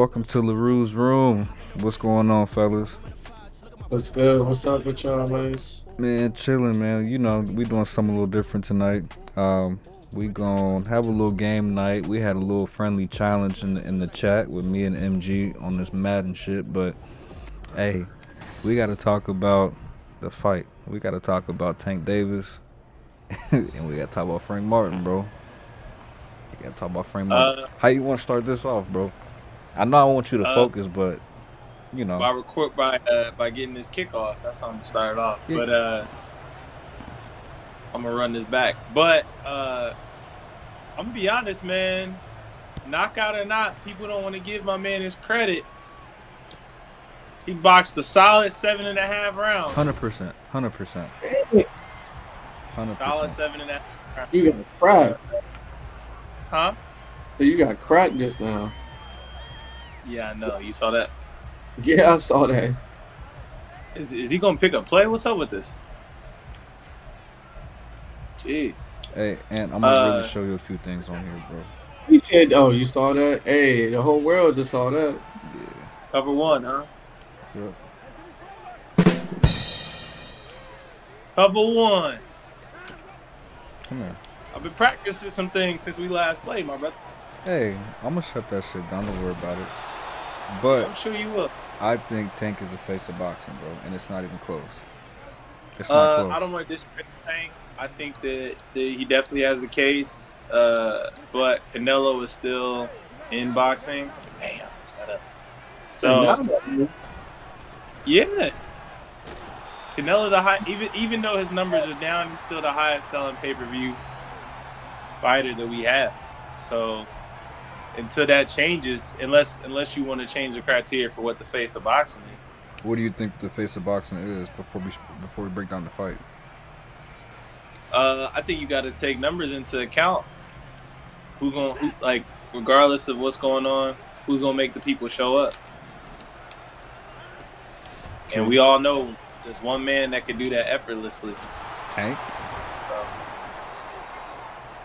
welcome to LaRue's room. What's going on, fellas? What's good? What's up with y'all, man? Man, chilling, man. You know, we doing something a little different tonight. We gonna have a little game night. We had a little friendly challenge in the chat with me and MG on this Madden shit. But hey, we gotta talk about the fight. We gotta talk about Tank Davis, and we gotta talk about Frank Martin, bro. We gotta talk about Frank Martin. Uh, How you want to start this off, bro? I know I want you to uh, focus, but you know, by record by getting this kickoff. That's how I'm gonna start it off. yeah, But I'm gonna run this back. But I'm gonna be honest, man. Knockout or not, people don't want to give my man his credit. He boxed a solid 7.5 rounds. 100%, 100%, Hey, Solid 100%. 7.5 you got rounds. cracked. Huh? So you got cracked just now. Yeah, I know. You saw that. Yeah, I saw that. Is he gonna pick up play? What's up with this? Jeez. Hey, and I'm gonna really Uh, show you a few things on here, bro. He said, "Oh, you saw that? Hey, the whole world just saw that." Yeah, cover one, huh? yep. Cover one. Come here. I've been practicing some things since we last played, my brother. Hey, I'm gonna shut that shit down. Don't worry about it. But I'm sure you will. I think Tank is the face of boxing, bro, and it's not even close. It's not close. I don't want to disrespect Tank. I think that he definitely has the case. But Canelo is still in boxing. Damn, messed that up. And now, So yeah, Canelo the high. Even though his numbers are down, he's still the highest selling pay-per-view fighter that we have. So until that changes, unless you want to change the criteria for what the face of boxing is. What do you think the face of boxing is before we break down the fight? I think you got to take numbers into account. Like, regardless of what's going on, who's gonna make the people show up? And True. we all know there's one man that can do that effortlessly. Tank.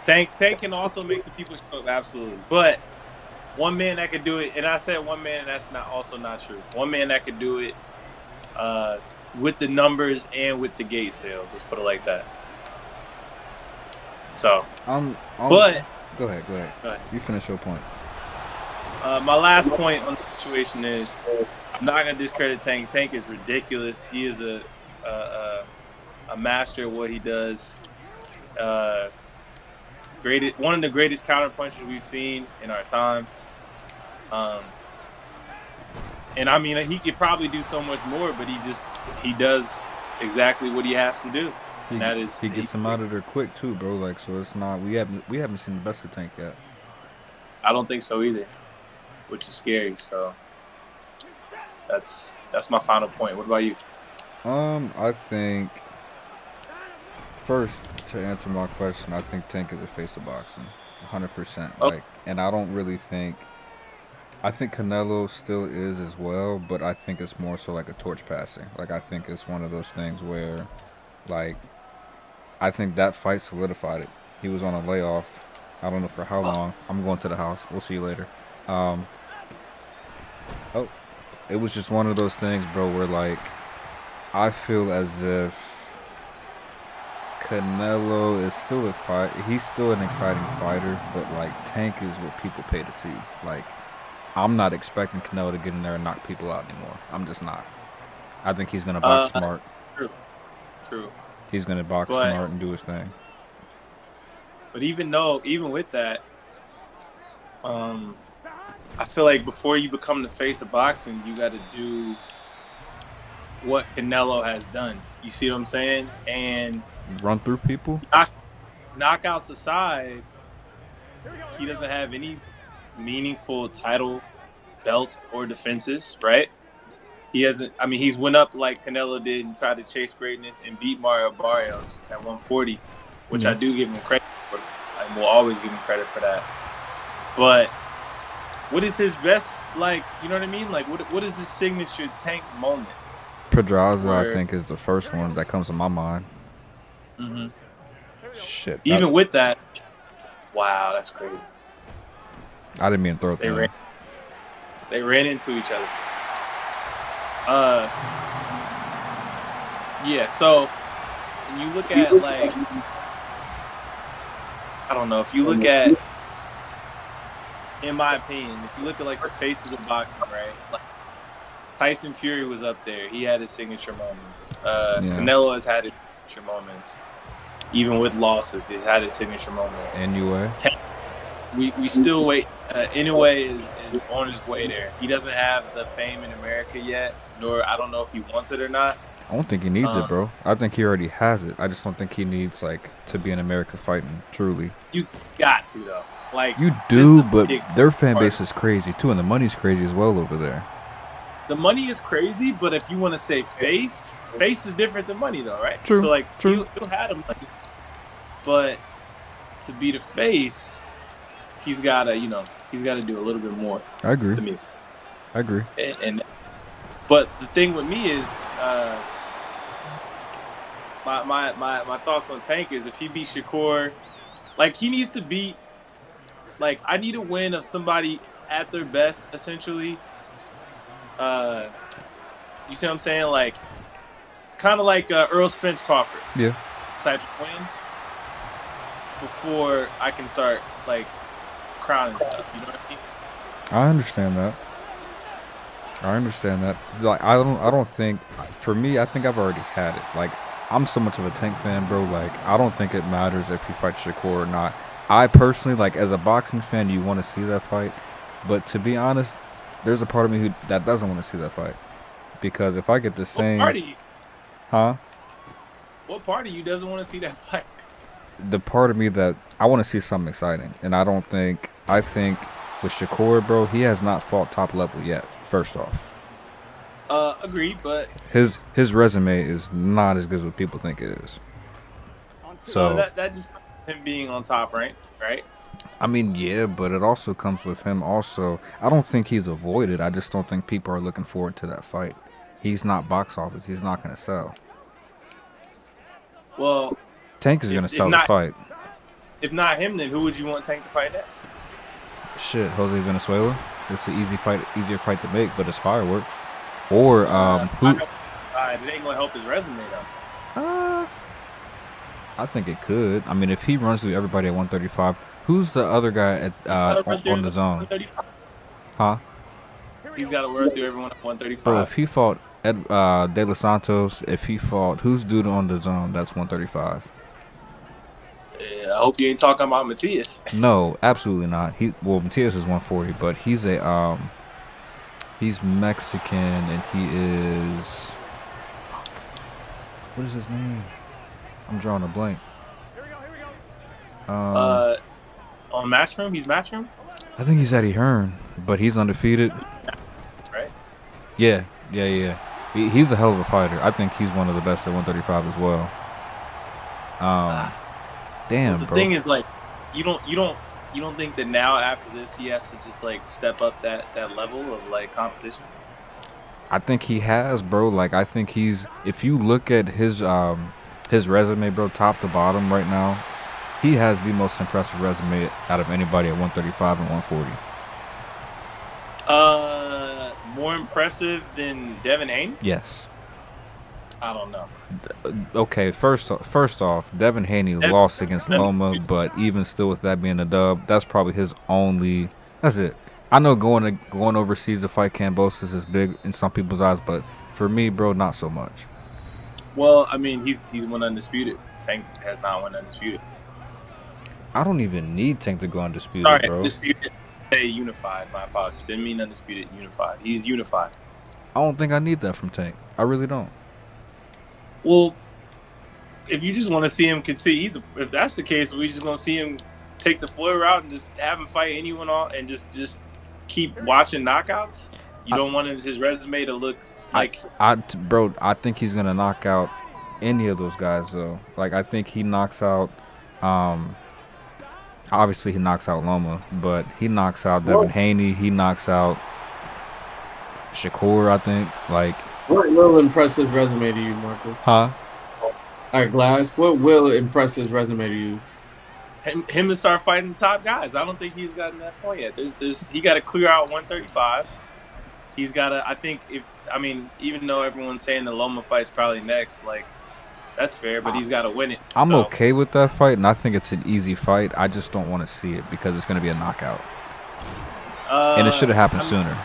So, Tank can also make the people show up, absolutely. But one man that could do it, and I said one man, and that's not true. One man that could do it with the numbers and with the gate sales. Let's put it like that. So, but Go ahead. Go ahead. You finish your point. my last point on the situation is I'm not gonna discredit Tank. Tank is ridiculous. He is a master at what he does. One of the greatest counter punchers we've seen in our time. And I mean, he could probably do so much more, but he does exactly what he has to do. And that is He gets him out of there quick too, bro. Like, so it's not we haven't seen the best of Tank yet. I don't think so either, which is scary. So that's my final point. What about you? I think first to answer my question, I think Tank is a face of boxing, 100%. Oh, Like, and I don't really think. I think Canelo still is as well, but I think it's more so like a torch passing. Like, I think it's one of those things where, like, I think that fight solidified it. He was on a layoff. I don't know for how long. I'm going to the house. We'll see you later. Um, oh, it was just one of those things, bro, where, like, I feel as if Canelo is still a fight. He's still an exciting fighter, but, like, Tank is what people pay to see. Like, I'm not expecting Canelo to get in there and knock people out anymore. I'm just not. I think he's gonna box smart. True. He's gonna box smart and do his thing. But even with that, I feel like before you become the face of boxing, you got to do what Canelo has done. You see what I'm saying? And Run through people. Knockouts aside, he doesn't have any meaningful title belts or defenses, right? He hasn't. I mean, he's went up like Canelo did and tried to chase greatness and beat Mario Barrios at 140, which I do give him credit for. I will always give him credit for that. But what is his best, like, you know what I mean? Like, what is his signature Tank moment? Pedraza, I think, is the first one that comes to my mind. Mm-hmm. Shit. Even with that, wow, that's crazy. I didn't mean to throw it there. They ran into each other. Yeah. So when you look at like, I don't know, if you look at, in my opinion, if you look at like the faces of boxing, right? Like Tyson Fury was up there. He had his signature moments. Canelo has had his signature moments. Even with losses, he's had his signature moments. Anyway. We still wait. Anyway is on his way there. He doesn't have the fame in America yet, nor I don't know if he wants it or not. I don't think he needs it, bro. I think he already has it. I just don't think he needs like to be in America fighting. Truly, you got to though. Like you do, but their fan base is crazy too, and the money's crazy as well over there. The money is crazy, but if you want to say face is different than money, though, right? True. So like, True. He'll have the money, but to be the face, he's gotta do a little bit more. I agree. To me, I agree. And but the thing with me is, my thoughts on Tank is if he beats Shakur, like he needs to beat, like I need a win of somebody at their best, essentially. You see what I'm saying? Like, kind of like Earl Spence Crawford. Yeah. Type of win before I can start like crowning stuff. You know what I mean? I understand that. Like, I don't think, for me, I think I've already had it. Like, I'm so much of a Tank fan, bro. Like, I don't think it matters if he fights Shakur or not. I personally, like, as a boxing fan, you want to see that fight. But to be honest, there's a part of me that doesn't want to see that fight. Because if I get the same... What part of you doesn't want to see that fight? The part of me that I want to see something exciting. And I think with Shakur, bro, he has not fought top level yet, first off. Agreed, but... His resume is not as good as what people think it is. So that just him being on top, right? I mean, yeah, but it also comes with him also. I don't think he's avoided. I just don't think people are looking forward to that fight. He's not box office. He's not going to sell. Well, Tank is going to sell the fight. If not him, then who would you want Tank to fight next? Shit, Jose Venezuela. It's an easier fight to make, but it's fireworks. Or who? It ain't gonna help his resume though. I think it could. I mean, if he runs through everybody at 135, who's the other guy at on the zone? Huh? He's got to run through everyone at 135. Bro, if he fought De Los Santos, who's dude on the zone? That's 135. Yeah, I hope you ain't talking about Matias. No, absolutely not. Matias is 140, but he's Mexican and he is. What is his name? I'm drawing a blank. On Matchroom, he's Matchroom. I think he's Eddie Hearn, but he's undefeated. Right. Yeah. He's a hell of a fighter. I think he's one of the best at 135 as well. Damn, the bro. The thing is, like, you don't think that now after this he has to just like step up that level of like competition? I think he has, bro. Like, I think if you look at his resume, bro, top to bottom right now, he has the most impressive resume out of anybody at 135 and 140. More impressive than Devin Haney? Yes. I don't know. Okay, first off, Devin Haney lost against Loma, but even still with that being a dub, that's probably his only. That's it. I know going overseas to fight Kambosos is big in some people's eyes, but for me, bro, not so much. Well, I mean, he's won undisputed. Tank has not won undisputed. I don't even need Tank to go undisputed, bro. Undisputed. Hey, unified. My apologies. Didn't mean undisputed. Unified. He's unified. I don't think I need that from Tank. I really don't. Well, if you just want to see him continue, if that's the case, we just gonna see him take the Floyd route and just have him fight anyone on and just keep watching knockouts. You don't want his resume to look like. Bro, I think he's gonna knock out any of those guys though. Like, I think he knocks out. Obviously he knocks out Loma, but he knocks out Devin Haney. He knocks out Shakur, I think. Like. What will impress his resume to you, Marco? Huh? All right, Glass. What will impress his resume to you? Him to start fighting the top guys. I don't think he's gotten that point yet. He got to clear out 135. he's got to. I think even though everyone's saying the Loma fight's probably next, like that's fair, but he's got to win it. I'm okay with that fight, and I think it's an easy fight. I just don't want to see it because it's going to be a knockout, and it should have happened sooner.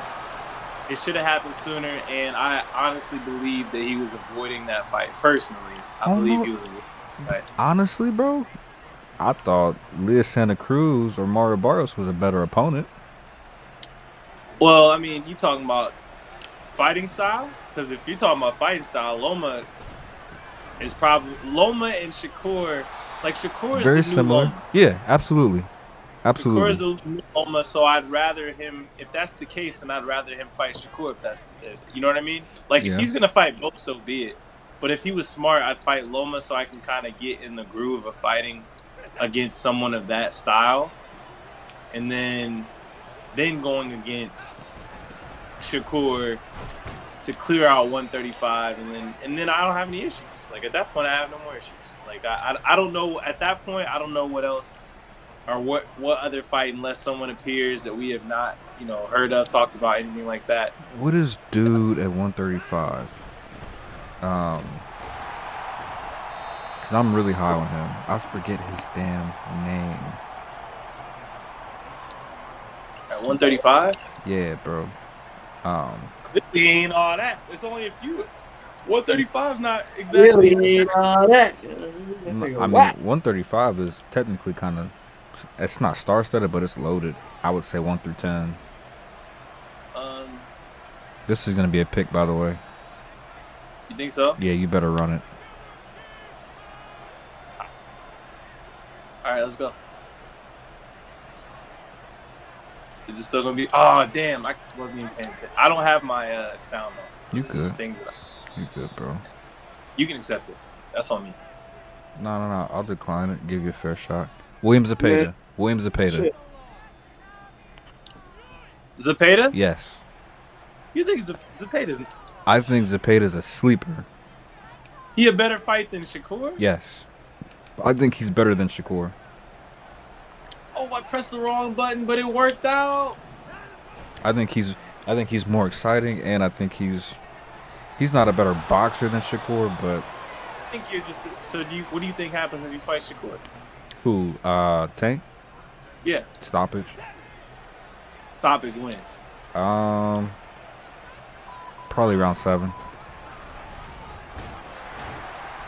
It should have happened sooner, and I honestly believe that he was avoiding that fight. Personally, I believe he was avoiding that fight. Honestly, bro, I thought Leah Santa Cruz or Mario Barrios was a better opponent. Well, I mean, you talking about fighting style? Because if you're talking about fighting style, Loma and Shakur. Like Shakur is very the similar. New Loma. Yeah, absolutely. Shakur is a new Loma, so I'd rather him. If that's the case, then I'd rather him fight Shakur. You know what I mean? Like if he's gonna fight both, so be it. But if he was smart, I'd fight Loma so I can kind of get in the groove of fighting against someone of that style, and then going against Shakur to clear out 135, and then I don't have any issues. Like at that point, I have no more issues. Like I don't know at that point. I don't know what else or what other fight, unless someone appears that we have not heard of, talked about, anything like that. What is dude at 135? Because I'm really high on him. I forget his damn name. At 135? Yeah, bro. He ain't all that. It's only a few. 135 is not exactly. Really ain't all that. I mean, 135 is technically kind of. It's not star-studded, but it's loaded. I would say 1 through 10. This is gonna be a pick, by the way. You think so? Yeah, you better run it. All right, let's go. Is it still gonna be? Oh, damn! I wasn't even paying attention. I don't have my sound on. So you good? You good, bro? You can accept it. That's on me. No. I'll decline it. Give you a fair shot. William Zepeda. Yeah. William Zepeda. Shit. Zepeda? Yes. You think Zepeda's? I think Zepeda's a sleeper. He a better fight than Shakur? Yes. I think he's better than Shakur. Oh, I pressed the wrong button, but it worked out. I think he's more exciting, and I think he's not a better boxer than Shakur, but I think you're just. So what do you think happens if you fight Shakur? Who? Tank? Yeah. Stoppage win. Probably round 7.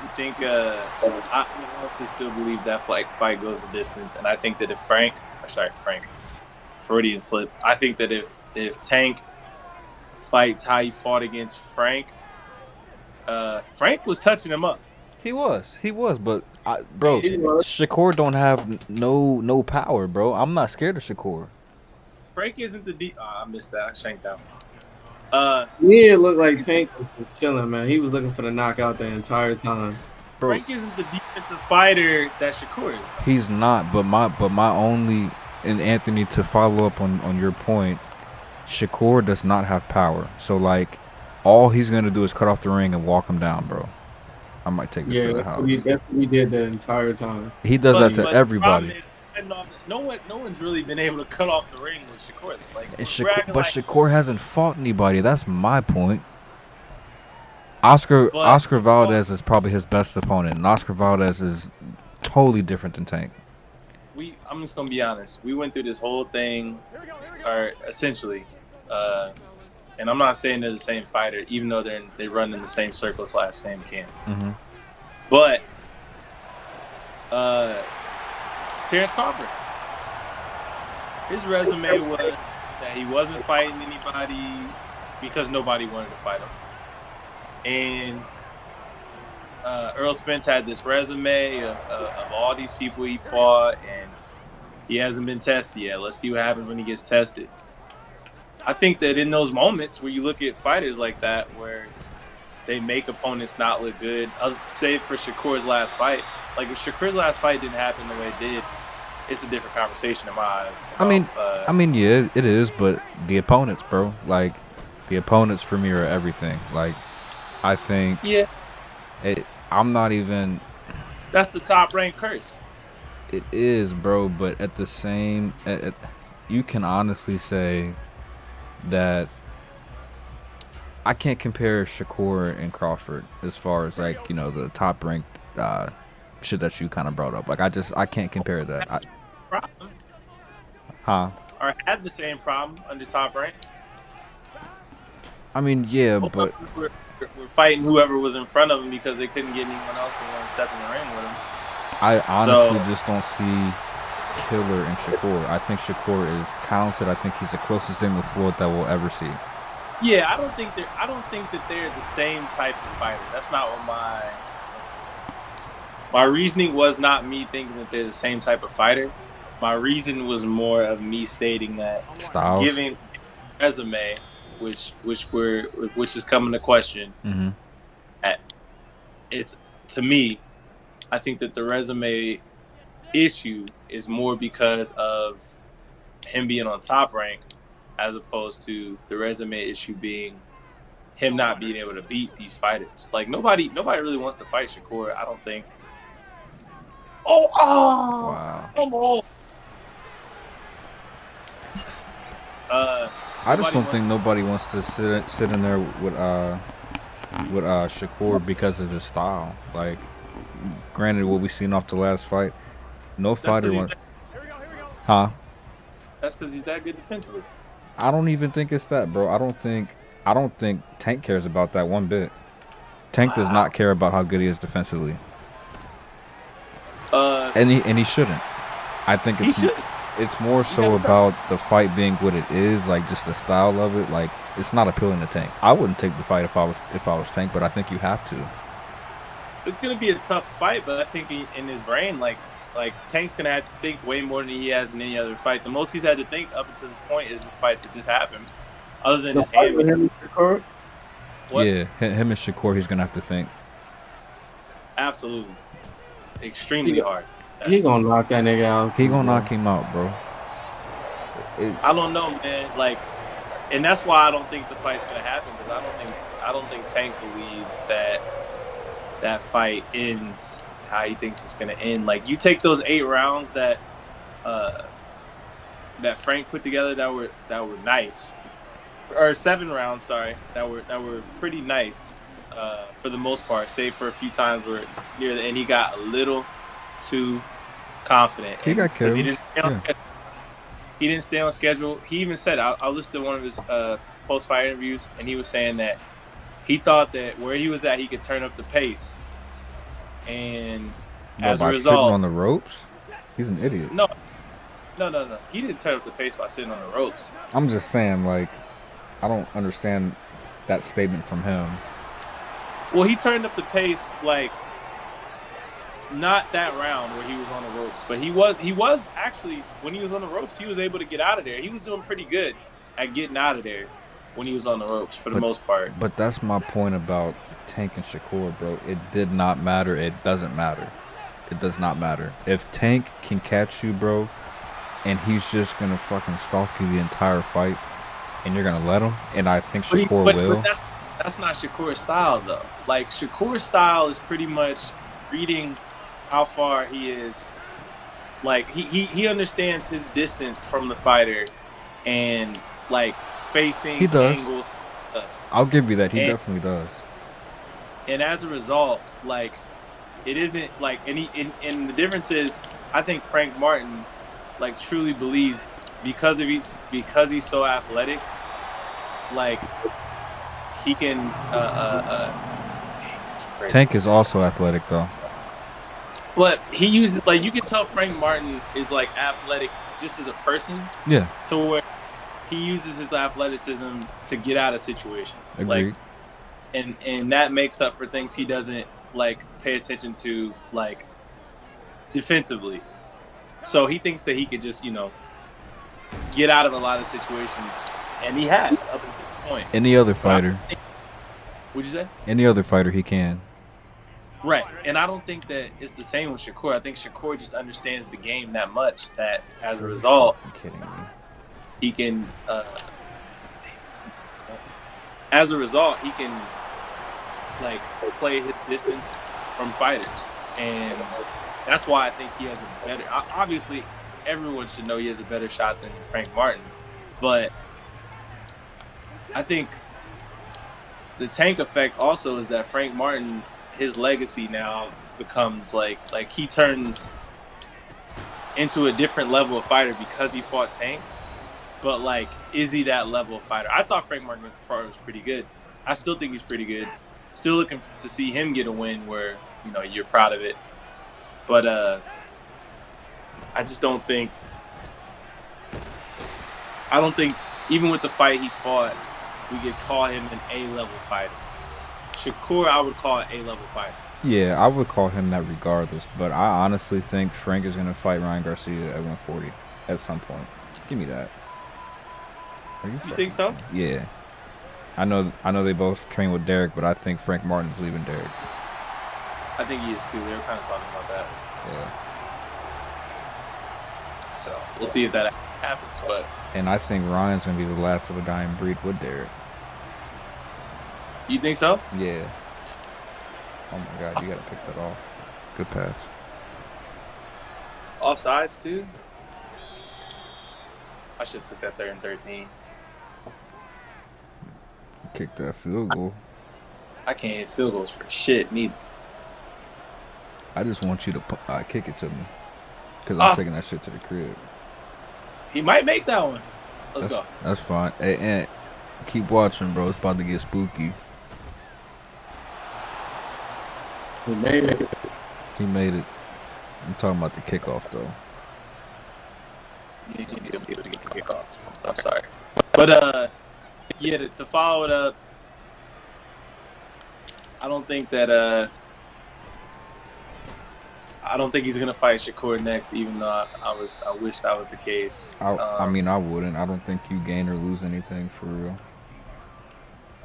You think? I honestly still believe that fight goes the distance, and I think that if Freudian slip. I think that if Tank fights how he fought against Frank, Frank was touching him up. He was, but Shakur don't have no power, bro. I'm not scared of Shakur. Frank isn't the I missed that. I shanked out. He didn't look like Tank was just chilling, man. He was looking for the knockout the entire time. Bro, Frank isn't the defensive fighter that Shakur is. He's not, but my only, and Anthony, to follow up on your point, Shakur does not have power. So like, all he's gonna do is cut off the ring and walk him down, bro. I might take this to the house. That's what he did the entire time. He does that to everybody. No one's really been able to cut off the ring with Shakur. Shakur hasn't fought anybody. That's my point. Oscar Valdez is probably his best opponent, and Oscar Valdez is totally different than Tank. I'm just gonna be honest. We went through this whole thing, or essentially, and I'm not saying they're the same fighter, even though they run in the same circle / same camp. Mm-hmm. But Terrence Crawford, his resume was that he wasn't fighting anybody because nobody wanted to fight him. And Earl Spence had this resume of all these people he fought, and he hasn't been tested yet. Let's see what happens when he gets tested. I think that in those moments where you look at fighters like that, where they make opponents not look good, say for Shakur's last fight, like if Shakur's last fight didn't happen the way it did, it's a different conversation in my eyes. I mean, yeah, it is, but the opponents, bro, like the opponents for me are everything. Like, I think, yeah, I'm not even. That's the top ranked curse. It is, bro, but at the same, you can honestly say that I can't compare Shakur and Crawford as far as like the top ranked shit that you kind of brought up. Like I can't compare that. Problem. Huh? Or had the same problem under top rank. I mean, yeah, Both but of them were fighting whoever was in front of them because they couldn't get anyone else to want to step in the ring with them. I honestly So just don't see Killer and Shakur. I think Shakur is talented. I think he's the closest thing to Floyd that we'll ever see. yeah, I don't think that they're the same type of fighter. That's not what my reasoning was. Not me thinking that they're the same type of fighter. My reason was more of me stating that Styles. giving resume, which is coming to question. Mm-hmm. It's to me, I think that the resume issue is more because of him being on top rank, as opposed to the resume issue being him not being able to beat these fighters. Like nobody really wants to fight Shakur. I don't think. Wow. Come on. I just don't think nobody wants to sit in there with Shakur because of his style. Like, granted, what we seen off the last fight, no fighter wants. Huh? That's because he's that good defensively. I don't even think it's that, bro. I don't think Tank cares about that one bit. Tank does not care about how good he is defensively. And he shouldn't. I think it's more so about the fight being what it is, like just the style of it. Like it's not appealing to Tank. I wouldn't take the fight if I was Tank, but I think you have to. It's gonna be a tough fight, but I think in his brain, like Tank's gonna have to think way more than he has in any other fight. The most he's had to think up until this point is this fight that just happened. Other than his hand. Yeah, him and Shakur, he's gonna have to think. Absolutely, extremely hard. He gonna knock that nigga out. He gonna knock him out, bro. I don't know, man. Like, and that's why I don't think the fight's gonna happen because I don't think Tank believes that fight ends how he thinks it's gonna end. Like, you take those 8 rounds that Frank put together that were nice, or 7 rounds, sorry, that were pretty nice for the most part, save for a few times where near the end he got a little too confident. He got killed. He didn't stay on schedule. He even said, I listened to one of his post-fight interviews, and he was saying that he thought that where he was at, he could turn up the pace. And as a result, sitting on the ropes, he's an idiot. No. He didn't turn up the pace by sitting on the ropes. I'm just saying, like, I don't understand that statement from him. Well, he turned up the pace, like, not that round where he was on the ropes, but he was actually, when he was on the ropes, he was able to get out of there. He was doing pretty good at getting out of there when he was on the ropes for the most part. But that's my point about Tank and Shakur, bro. It did not matter. It doesn't matter. It does not matter. If Tank can catch you, bro, and he's just gonna fucking stalk you the entire fight, and you're gonna let him, and I think Shakur will. But that's not Shakur's style, though. Like, Shakur's style is pretty much reading how far he is. Like, he understands his distance from the fighter and, like, spacing, he does. Angles. I'll give you that. He definitely does. And as a result, like, it isn't like and the difference is, I think Frank Martin, like, truly believes because he's so athletic, like, he can Tank is also athletic, though. But he uses, like, you can tell Frank Martin is, like, athletic just as a person. Yeah. To where he uses his athleticism to get out of situations. Agreed. Like, and that makes up for things he doesn't, like, pay attention to, like, defensively. So he thinks that he could just, get out of a lot of situations, and he has up until this point. Any other fighter. What'd you say? Any other fighter he can. Right, and I don't think that it's the same with Shakur. I think Shakur just understands the game that much that, as a result, he can. As a result, he can, like, play his distance from fighters, and that's why I think he has a better. Obviously, everyone should know he has a better shot than Frank Martin, but I think the Tank effect also is that Frank Martin, his legacy now becomes like he turns into a different level of fighter because he fought Tank. But like, is he that level of fighter? I thought Frank Martin was pretty good. I still think he's pretty good. Still looking to see him get a win where you're proud of it. But I just don't think. I don't think even with the fight he fought, we could call him an A-level fighter. Shakur, I would call an A-level fighter. Yeah, I would call him that regardless. But I honestly think Frank is gonna fight Ryan Garcia at 140 at some point. Give me that. You think so? Yeah. I know they both train with Derek, but I think Frank Martin's leaving Derek. I think he is too. They were kind of talking about that. Yeah. So we'll see if that happens. But and I think Ryan's gonna be the last of a dying breed with Derek. You think so? Yeah. Oh my God, you gotta pick that off. Good pass. Offsides too. I should have took that 3rd and 13. Kick that field goal. I can't hit field goals for shit neither. I just want you to kick it to me, because I'm taking that shit to the crib. He might make that one. Let's go. That's fine. Hey, Ant, keep watching, bro. It's about to get spooky. He made it. He made it. I'm talking about the kickoff, though. Yeah, he'll be able to get the kickoff. I'm sorry. But, yeah, to follow it up, I don't think that I don't think he's gonna fight Shakur next, even though I wish that was the case. I mean, I wouldn't. I don't think you gain or lose anything for real.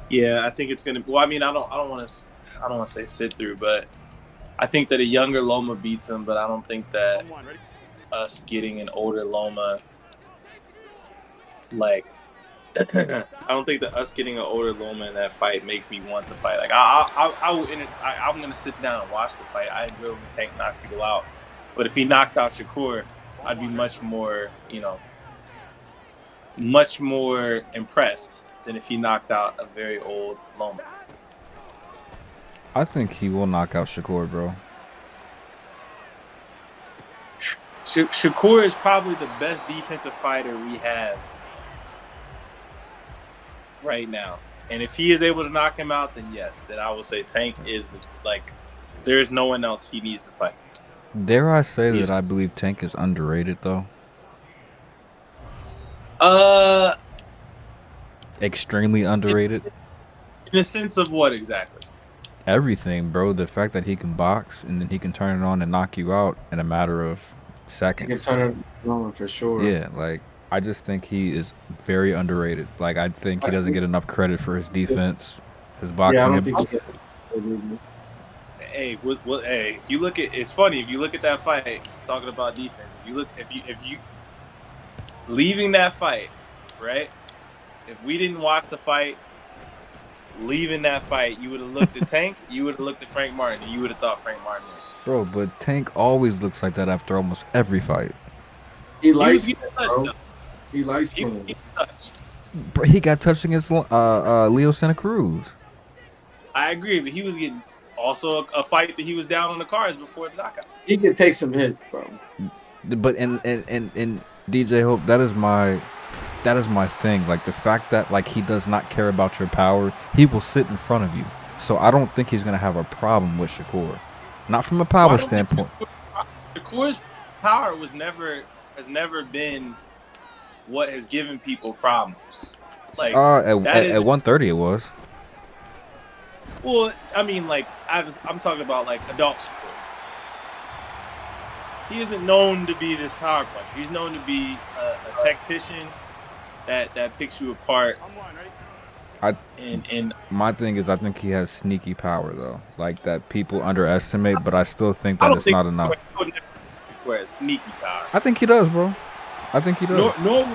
Yeah, I think it's gonna. Well, I mean, I don't want to say sit through, but I think that a younger Loma beats him. But I don't think that us getting an older Loma, like, I don't think that us getting an older Loma in that fight makes me want to fight. Like, I'm gonna sit down and watch the fight. I enjoy when Tank knocks people out, but if he knocked out Shakur, I'd be much more impressed than if he knocked out a very old Loma. I think he will knock out Shakur, bro. Shakur is probably the best defensive fighter we have right now. And if he is able to knock him out, then yes, then I will say Tank is there's no one else he needs to fight. Dare I say that I believe Tank is underrated, though? Extremely underrated. In the sense of what exactly? Everything, bro. The fact that he can box and then he can turn it on and knock you out in a matter of seconds. He can turn it on for sure. Yeah, like, I just think he is very underrated. Like, I think he doesn't get enough credit for his defense, his boxing. Yeah, I don't think Hey, if you look at, it's funny if you look at that fight. Talking about defense, if you leaving that fight, right? If we didn't watch the fight, leaving that fight, you would have looked at Tank, you would have looked at Frank Martin, and you would have thought Frank Martin won. Bro, but Tank always looks like that after almost every fight. He likes bro. He likes him. Bro, he got touched against Leo Santa Cruz. I agree, but he was getting also a fight that he was down on the cards before the knockout. He could take some hits, bro. But in DJ Hope, that is my thing. Like, the fact that, like, he does not care about your power, he will sit in front of you. So I don't think he's gonna have a problem with Shakur. Not from a power standpoint. Shakur's power has never been what has given people problems. Like, at 130 it was. Well, I mean, like, I'm talking about, like, adult Shakur. He isn't known to be this power puncher. He's known to be a tactician that picks you apart. My thing is, I think he has sneaky power, though. Like, that people underestimate, but I still think that it's not enough. Sneaky power. I think he does, bro. I think he does. Nor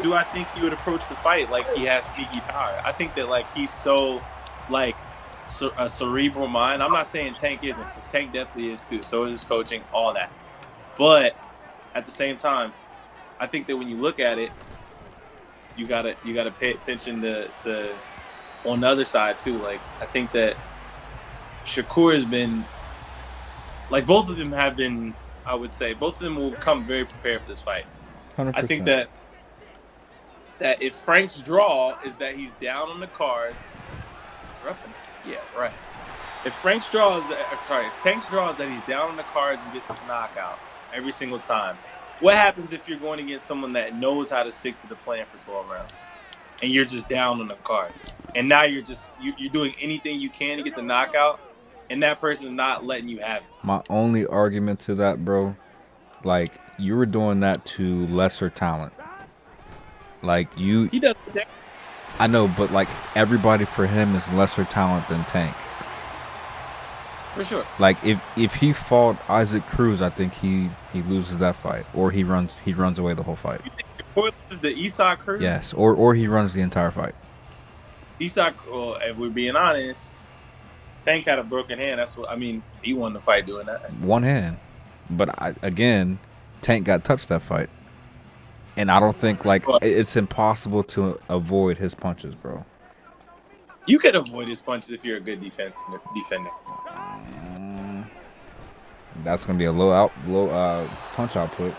do I think he would approach the fight like he has sneaky power. I think that, like, he's so, like, a cerebral mind. I'm not saying Tank isn't, because Tank definitely is too. So is his coaching, all that. But at the same time, I think that when you look at it, you gotta pay attention to on the other side too, like I think that Shakur has been like both of them have been. I would say both of them will come very prepared for this fight. I think 100%. that if Frank's draw is that he's down on the cards, roughing it. Yeah, right. If Frank's draw is if Tank's draw is that he's down on the cards and gets his knockout every single time. What happens if you're going against someone that knows how to stick to the plan for 12 rounds, and you're just down on the cards, and now you're doing anything you can to get the knockout, and that person is not letting you have it. My only argument to that, bro, like you were doing that to lesser talent. Like you, He does. I know, but like everybody for him is lesser talent than Tank. For sure. Like if he fought Isaac Cruz, I think he loses that fight, or he runs away the whole fight. You think the Isak Cruz? Yes, or he runs the entire fight. Isak, well, if we're being honest, Tank had a broken hand. That's what I mean. He won the fight doing that. One hand, but again, Tank got touched that fight, and I don't think like it's impossible to avoid his punches, bro. You could avoid his punches if you're a good defender. That's gonna be a low punch output.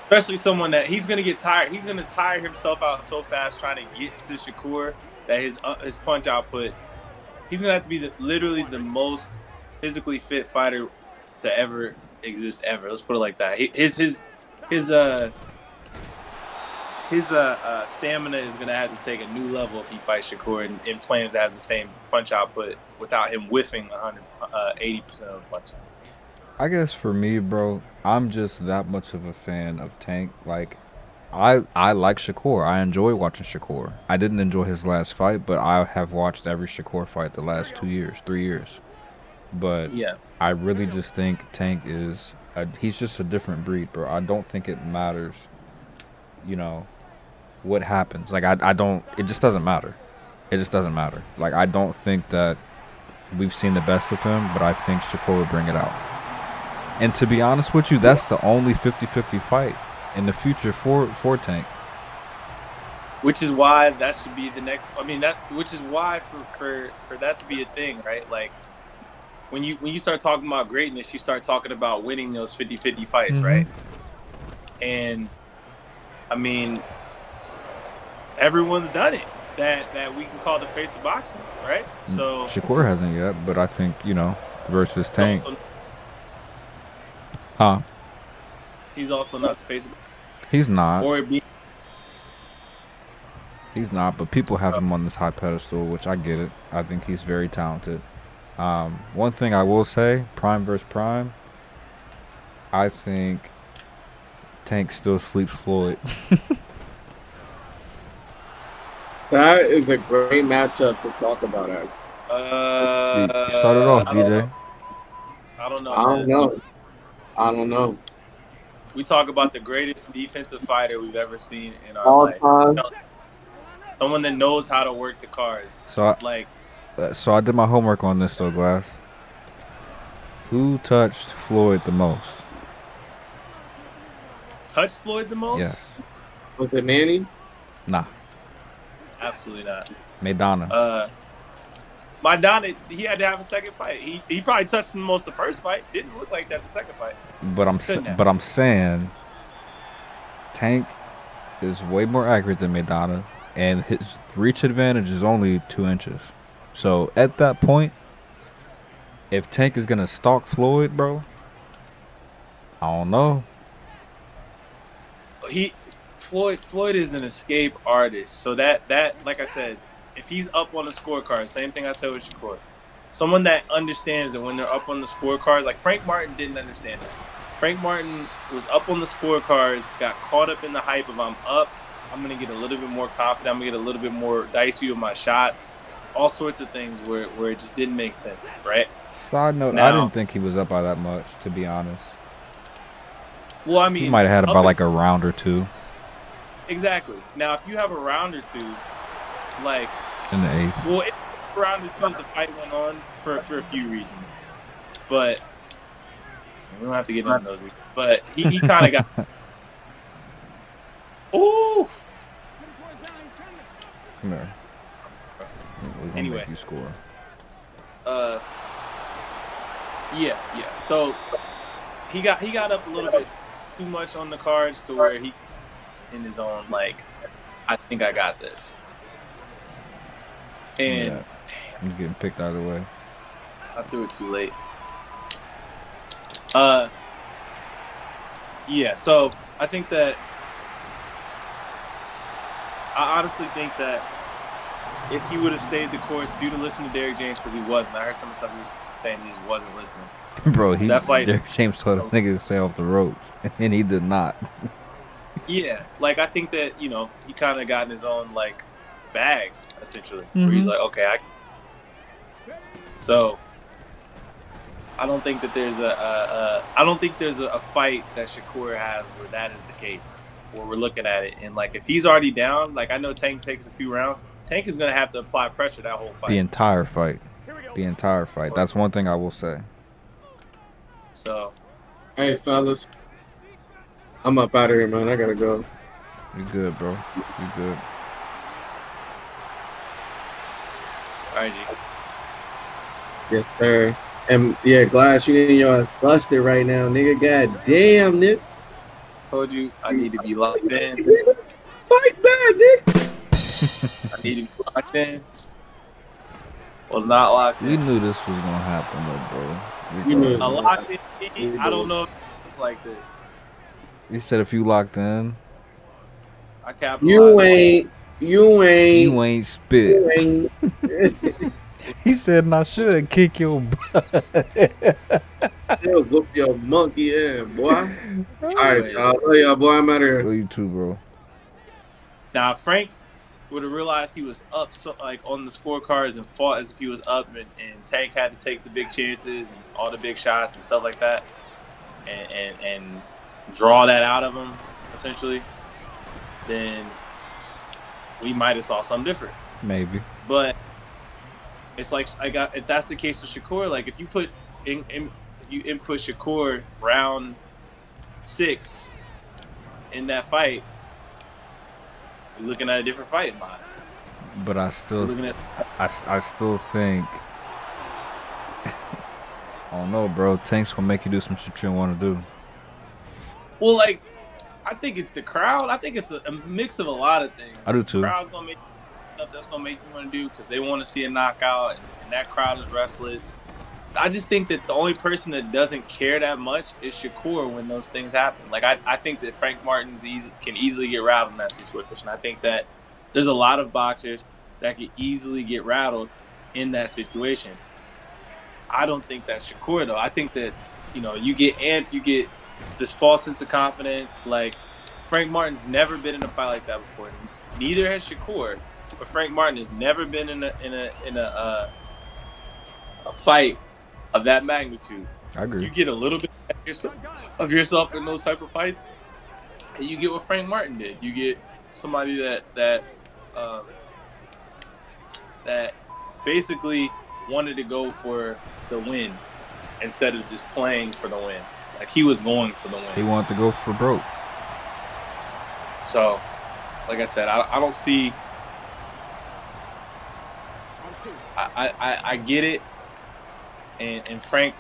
Especially someone that he's gonna get tired. He's gonna tire himself out so fast trying to get to Shakur that his punch output. He's gonna have to be literally the most physically fit fighter to ever exist ever. Let's put it like that. His stamina is gonna have to take a new level if he fights Shakur and plans to have the same punch output without him whiffing 80% of the punch. I guess for me, bro, I'm just that much of a fan of Tank. Like, I like Shakur. I enjoy watching Shakur. I didn't enjoy his last fight, but I have watched every Shakur fight the last 2 years, 3 years. But yeah, I really just think Tank he's just a different breed, bro. I don't think it matters, what happens. Like, I don't, it just doesn't matter. It just doesn't matter. Like, I don't think that we've seen the best of him, but I think Shakur would bring it out. And to be honest with you, that's the only 50-50 fight in the future for Tank. Which is why that should be the next. I mean, which is why for that to be a thing, right? Like when you start talking about greatness, you start talking about winning those 50-50 fights, right? And I mean, everyone's done it that we can call the face of boxing, right? So Shakur hasn't yet, but I think versus Tank. He's also not the face of boxing. He's not. He's not, but people have him on this high pedestal, which I get it. I think he's very talented. One thing I will say, Prime versus Prime, I think Tank still sleeps Floyd. That is a great matchup to talk about, actually. Start it off, DJ. I don't know. We talk about the greatest defensive fighter we've ever seen in our all life. time. Someone that knows how to work the cards. So I did my homework on this though, Glass. Who touched Floyd the most? Touched Floyd the most? Yes. Was it Manny? Nah. Absolutely not. Maidana. Maidana, he had to have a second fight. He probably touched him the most the first fight. Didn't look like that the second fight. But I'm saying Tank is way more accurate than Maidana, and his reach advantage is only 2 inches. So at that point, if Tank is gonna stalk Floyd, bro, I don't know. Floyd is an escape artist. So that like I said, if he's up on the scorecard, same thing I said with Shakur. Someone that understands that when they're up on the scorecards, like Frank Martin didn't understand that. Frank Martin was up on the scorecards, got caught up in the hype of I'm up, I'm going to get a little bit more confident, I'm going to get a little bit more dicey with my shots, all sorts of things where it just didn't make sense, right? Side note, I didn't think he was up by that much, to be honest. Well, I mean, he might have had it by like a round or two. Exactly. Now, if you have a round or two, like in the 8th. Well, round or two as the fight went on for a few reasons, but we don't have to get into those. But he kind of got. Ooh. Come here. We're gonna Anyway. make you score. Yeah. So he got up a little bit too much on the cards to where he in his own like, I think I got this. And Yeah. He's getting picked out of the way. I threw it too late. Yeah, so I think that I honestly think that if he would have stayed the course, if he would have listened to Derrick James, because he wasn't. I heard some of the stuff he was saying he just wasn't listening. Bro, That fight, Derrick James told the nigga to stay off the ropes, and he did not. Yeah, like I think that, you know, he kind of got in his own like bag essentially, where he's like, okay, so I don't think that there's a fight that Shakur has where that is the case, where we're looking at it and like if he's already down, like I know Tank takes a few rounds, Tank is gonna have to apply pressure that whole fight. The entire fight. That's one thing I will say. So, hey fellas, I'm up out of here, man. I gotta go. You good, bro? You good? all right, G. Yes, sir. And yeah, Glass, you in your busted right now, nigga. God damn, nigga. Told you I need to be locked in. Fight back, nigga. I need to be locked in. Well, not locked in. We knew this was gonna happen, though, bro. You knew. A locked in. I don't know if it's like this. He said if you locked in, I capitalized. You ain't spit. He said, "I should kick your butt." He'll whoop your monkey ass, boy. All right, y'all. Love y'all, boy. I'm out of here. Love you too, bro. Now Frank would have realized he was up, so like on the scorecards and fought as if he was up, and Tank had to take the big chances and all the big shots and stuff like that, and draw that out of him essentially. Then we might have saw something different. Maybe. But it's like if that's the case with Shakur, like if you put you input Shakur round 6 in that fight, you're looking at a different fight in my eyes. But I still think I don't know, bro. Tank's gonna make you do some shit you don't want to do. Well, like I think it's the crowd. I think it's a mix of a lot of things. I do too. The crowd's gonna make stuff that's gonna make you want to do because they want to see a knockout, and that crowd is restless. I just think that the only person that doesn't care that much is Shakur when those things happen. Like I think that Frank Martin can easily get rattled in that situation. I think that there's a lot of boxers that can easily get rattled in that situation. I don't think that's Shakur though. I think that you get this false sense of confidence. Like Frank Martin's never been in a fight like that before. Neither has Shakur, but Frank Martin has never been in a fight of that magnitude. I agree. You get a little bit of yourself in those type of fights, and you get what Frank Martin did. You get somebody that basically wanted to go for the win instead of just playing for the win. Like he was going for the win. He wanted to go for broke. So, like I said, I don't see. I get it. And Frank,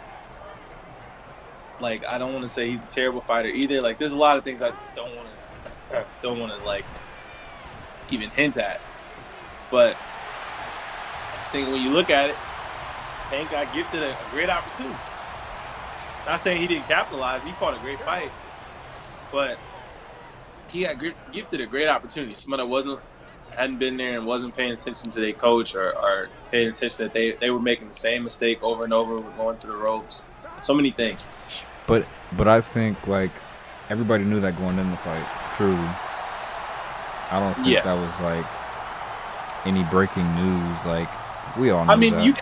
like I don't want to say he's a terrible fighter either. Like there's a lot of things I don't want to like even hint at. But I just think when you look at it, Tank got gifted a great opportunity. Not saying he didn't capitalize. He fought a great fight, but he got gifted a great opportunity. Someone that hadn't been there and wasn't paying attention to their coach or paying attention that they were making the same mistake over and over with going to the ropes. So many things. But I think like everybody knew that going in the fight. Truly, I don't think that was like any breaking news. Like we all knew that. You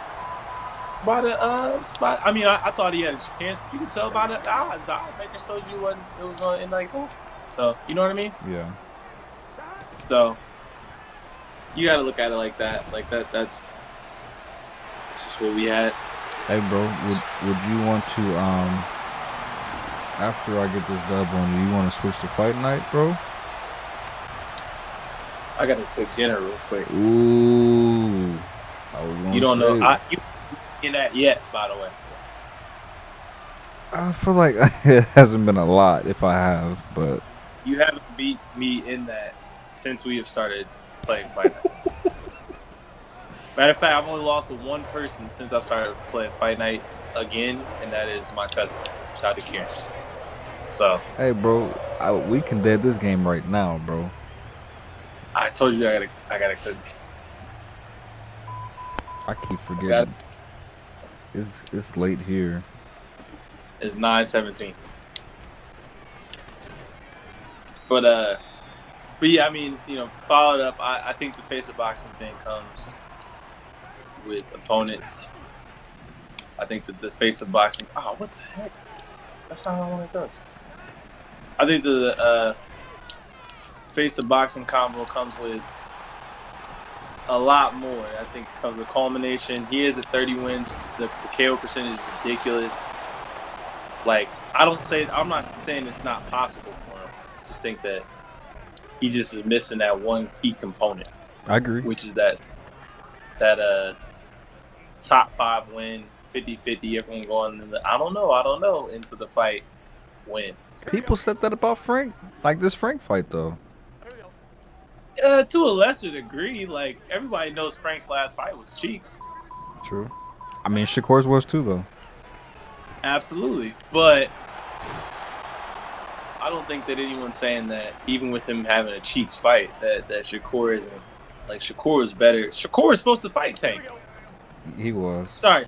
by the spot. I mean, I thought he had a chance. But you could tell by the odds. The odds makers told you it was going to end like that. So you know what I mean? Yeah. So you got to look at it like that. Like that's just what we had. Hey, bro, would you want to after I get this dub on you want to switch to fight night, bro? I got to cook dinner real quick. Ooh. You don't know. You in that yet, by the way. I feel like it hasn't been a lot, if I have, but you haven't beat me in that since we have started playing Fight Night. Matter of fact, I've only lost to one person since I've started playing Fight Night again, and that is my cousin. Shout out to Kieran. So, hey, bro, we can dead this game right now, bro. I told you I gotta cook. I keep forgetting. It's late here. It's 9:17. But yeah, I mean, followed up. I think the face of boxing thing comes with opponents. I think that the face of boxing. Oh, what the heck? That's not what I want to throw to. I think the face of boxing combo comes with a lot more. I think it comes with culmination. He is at 30 wins. The KO percentage is ridiculous. Like, I'm not saying it's not possible for him. I just think that he just is missing that one key component. I agree. Which is that top 5 win, 50-50, everyone going into I don't know, into the fight win. People said that about Frank, like this Frank fight, though. To a lesser degree, like, everybody knows Frank's last fight was Cheeks. True. I mean, Shakur's was too, though. Absolutely. But I don't think that anyone's saying that even with him having a Cheeks fight, that Shakur isn't. Like, Shakur was better. Shakur was supposed to fight Tank. He was. Sorry.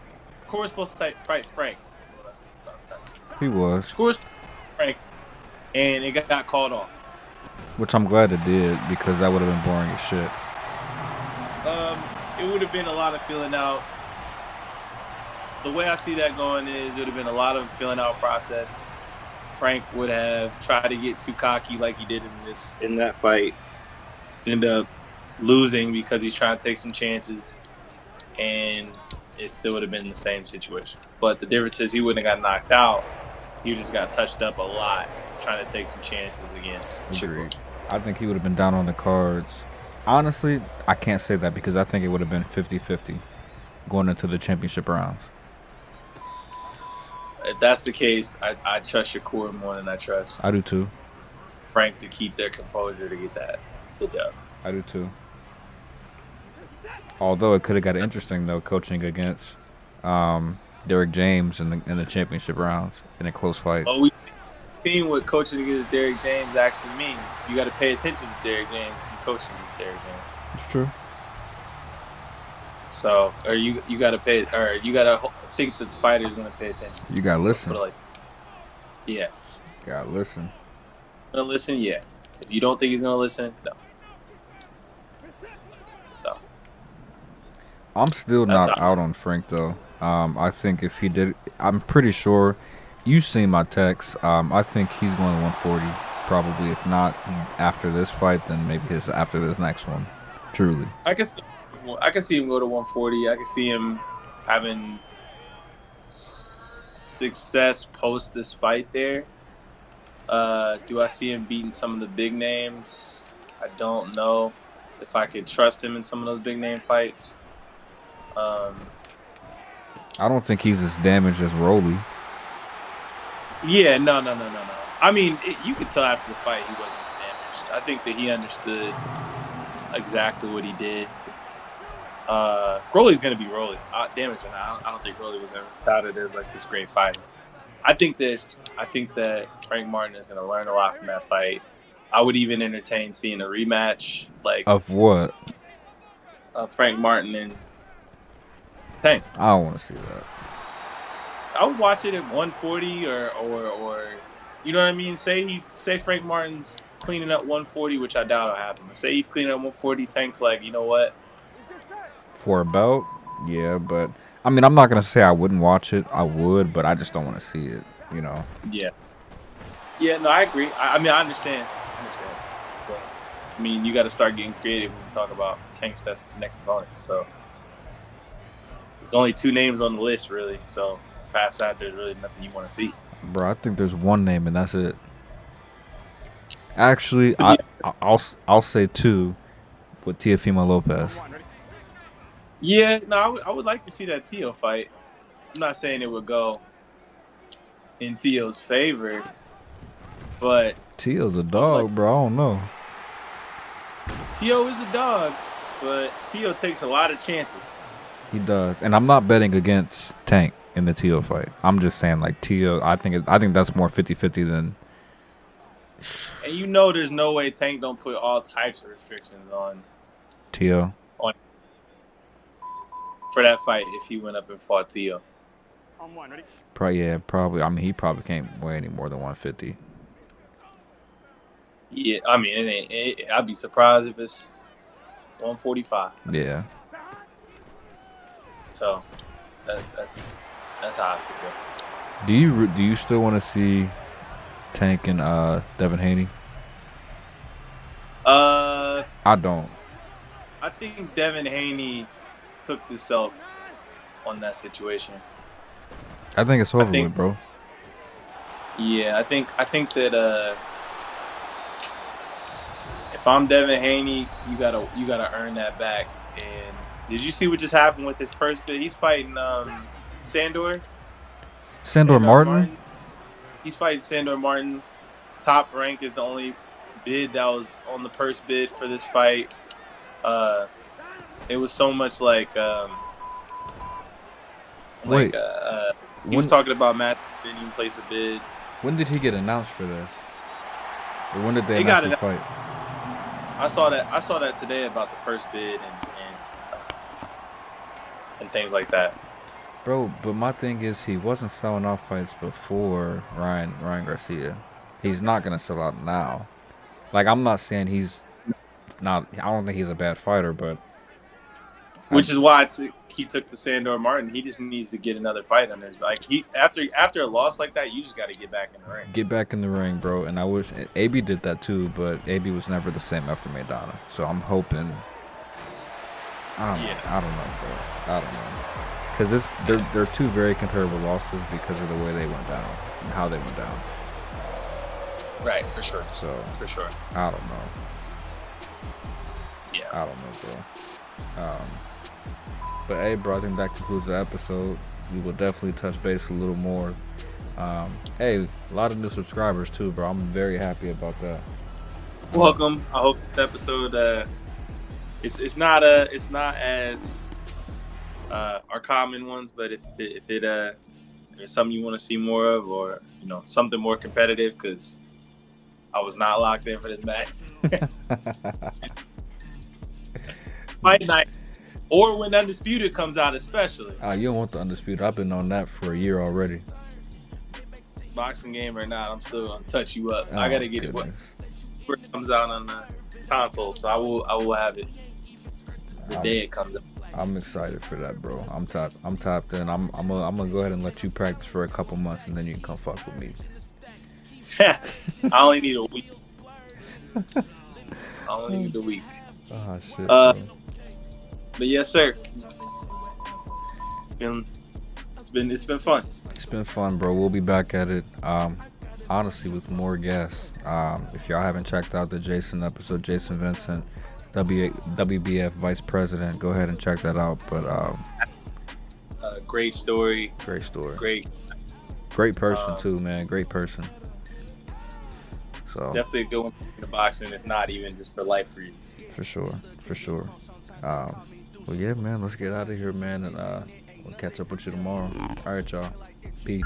Shakur was supposed to fight Frank. He was. Shakur was Frank, and it got called off. Which I'm glad it did, because that would have been boring as shit. It would have been a lot of filling out. The way I see that going is it would have been a lot of filling out process. Frank would have tried to get too cocky like he did in that fight. End up losing because he's trying to take some chances, and it still would have been the same situation. But the difference is he wouldn't have got knocked out. He just got touched up a lot trying to take some chances against Shakur. I think he would have been down on the cards. Honestly, I can't say that because I think it would have been 50-50 going into the championship rounds. If that's the case, I trust Shakur more than I trust. I do too. Frank to keep their composure to get that. Good job. I do too. Although it could have got interesting though, coaching against Derrick James in the championship rounds in a close fight. Well, we've seen what coaching against Derrick James actually means. You got to pay attention to Derrick James if you coaching against Derrick James. It's true. So, or you got to pay, or you got to think that the fighter is going to pay attention. You got to listen. Yeah. You got to listen. Going to listen, yeah. If you don't think he's going to listen, no. So. I'm still not out on Frank though. I think if he did, I'm pretty sure. You've seen my text. I think he's going to 140 probably. If not after this fight, then maybe after this next one. Truly. I can see him go to 140. I can see him having success post this fight there. Do I see him beating some of the big names? I don't know if I could trust him in some of those big name fights. I don't think he's as damaged as Rolly. Yeah, no. I mean, you could tell after the fight he wasn't damaged. I think that he understood exactly what he did. Rolly's gonna be Rolly. Damage or not, I don't think Rolly was ever touted as like this great fighter. I think that Frank Martin is gonna learn a lot from that fight. I would even entertain seeing a rematch, like of what? Frank Martin and Tank. I don't want to see that. I would watch it at 140 or you know what I mean. Say Frank Martin's cleaning up 140, which I doubt will happen. Say he's cleaning up 140. Tank's like, you know what? For a belt, yeah, but I mean, I'm not gonna say I wouldn't watch it. I would, but I just don't want to see it. You know. Yeah. Yeah. No, I agree. I mean, I understand. But I mean, you got to start getting creative when you talk about Tank's next opponent. So there's only 2 names on the list, really. So past that, there's really nothing you want to see. Bro, I think there's one name and that's it. Actually, I'll say 2 with Teofimo Lopez. Yeah, no, I would like to see that Tio fight. I'm not saying it would go in Tio's favor, but Teal's a I would like. dog, bro. I don't know. Tio is a dog, but Tio takes a lot of chances. He does, and I'm not betting against Tank in the Tio fight. I'm just saying, like Tio, I think that's more 50-50 than And you know, there's no way Tank don't put all types of restrictions on Tio. for that fight if he went up and fought Tio. Probably. I mean, he probably can't weigh any more than 150. Yeah, I mean, I'd be surprised if it's 145. Yeah. So that's how I feel. Do you still want to see Tank and Devin Haney? I don't. I think Devin Haney cooked himself on that situation. I think it's over with, bro. Yeah, I think that if I'm Devin Haney, you gotta earn that back. And did you see what just happened with his purse bid? He's fighting Sandor Martin? He's fighting Sandor Martin. Top Rank is the only bid that was on the purse bid for this fight. It was so much like he was talking about Matt didn't even place a bid. When did he get announced for this? Or when did they announce his fight? I saw that today about the purse bid and things like that. Bro, but my thing is he wasn't selling out fights before Ryan Garcia. He's not gonna sell out now. Like, I'm not saying he's not. I don't think he's a bad fighter, but which is why he took the Sandor Martin. He just needs to get another fight under his back. After a loss like that, you just got to get back in the ring. Get back in the ring, bro. And I wish AB did that too, but AB was never the same after Maidana. So I'm hoping. I don't know, bro. I don't know. Because they're two very comparable losses because of the way they went down and how they went down. Right, for sure. So for sure. I don't know. Yeah. I don't know, bro. But hey, bro, I think that concludes the episode. We will definitely touch base a little more. Hey, a lot of new subscribers too, bro. I'm very happy about that. Welcome. I hope this episode it's not as our common ones, but if there's something you want to see more of, or something more competitive, because I was not locked in for this match. Fight night, or when Undisputed comes out, especially. You don't want the Undisputed. I've been on that for a year already. Boxing game or not, I'm still gonna touch you up. I gotta get it when it comes out on the console, so I will have it the day it comes out. I'm excited for that, bro. I'm tapped in. I'm gonna go ahead and let you practice for a couple months, and then you can come fuck with me. I only need a week. Oh shit. But yes, sir. It's been fun. It's been fun, bro. We'll be back at it. Honestly, with more guests. If y'all haven't checked out the Jason episode, Jason Vincent, WBF Vice President, go ahead and check that out. But great story. Great person too, man. Great person. So definitely a good one for boxing, if not even just for life reasons. For sure. Well, yeah, man. Let's get out of here, man, and we'll catch up with you tomorrow. All right, y'all. Peace.